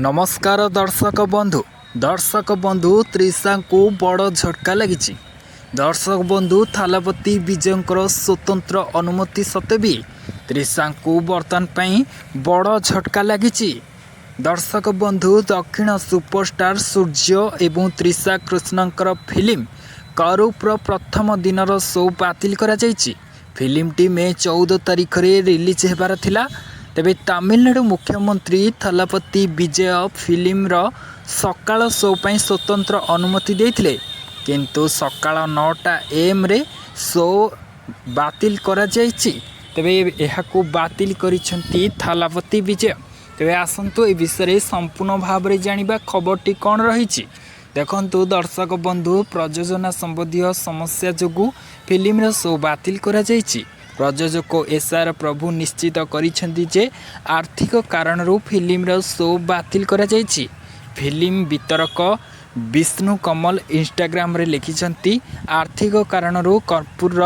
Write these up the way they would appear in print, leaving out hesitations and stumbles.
नमस्कार दर्शक बंधु त्रिशा को बड़ झटका लगी। दर्शक बंधु थालापति विजय स्वतंत्र अनुमति सत्वे भी त्रिशा को बर्तमान पाई बड़ झटका लगी। दर्शक बंधु दक्षिण सुपरस्टार सूर्य एवं त्रिशा कृष्णकर फिल्म करूपर प्रथम दिनर शो बातिल करा जायछि। फिल्मटी मे 14 तारिख रे रिलीज हेबार थिला। तेबे तमिलनाडु मुख्यमंत्री थालापति विजय फिल्म सकाळ शो पर स्वतंत्र अनुमति देथिले, किंतु सकाळ 9टा AM रे शो बातिल करा जायछि। तेबे एहाकू बातिल करिसेंती थालापति विजय। तेबे आसंतु ए विषय संपूर्ण भाव में जानिबा खबरटी कौन रही। देखंतु दर्शक बंधु प्रयोजना संबंधी समस्या जोगु फिल्म शो बातिल करा जायछि। प्रयोजक SR प्रभु निश्चित करिसेंती जे आर्थिक कारणरू फिल्म शो बातिल करा जायछि। फिल्म वितरक विष्णु कमल इंस्टाग्राम रे लिखिसेंती आर्थिक कारणरू कर्पूर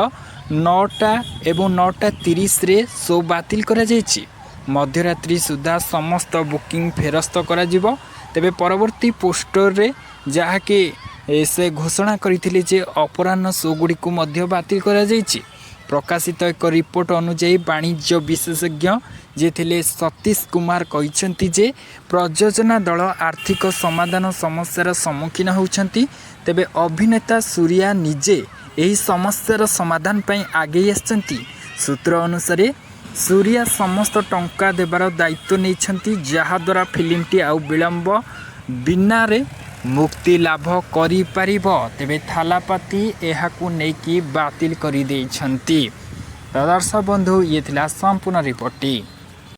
9टा एवं 9:30 रे शो बातिल करा जायछि। मध्यरात्रि सुधा समस्त बुकिंग फेरस्त करा जिवो। तेबे परवर्ती पोस्टर रे जहाँकि से घोषणा करथिले जे अपराह्न शो गुडी को मध्य बातिल करा जायछि। प्रकाशित एक रिपोर्ट अनुसार वाणिज्य विशेषज्ञ जे थिले सतीश कुमार कहिसेंती जे प्रयोजना दल आर्थिक समाधान समस्यार सम्मुखीन होउछंती। तेबे अभिनेता सूर्या निजे एही समस्यार समाधान पई आगे आछंती। सूत्र अनुसार सूर्या समस्त टंका देबार दायित्व नेइछंती, जहा द्वारा फिल्मटी आउ विलंब बिना रे मुक्ति लाभ करि परिबो। तेबे थालापति एहाकू नेकी बातिल करि देइछंती। दर्शक बंधु ये थिला संपूर्ण रिपोर्ट।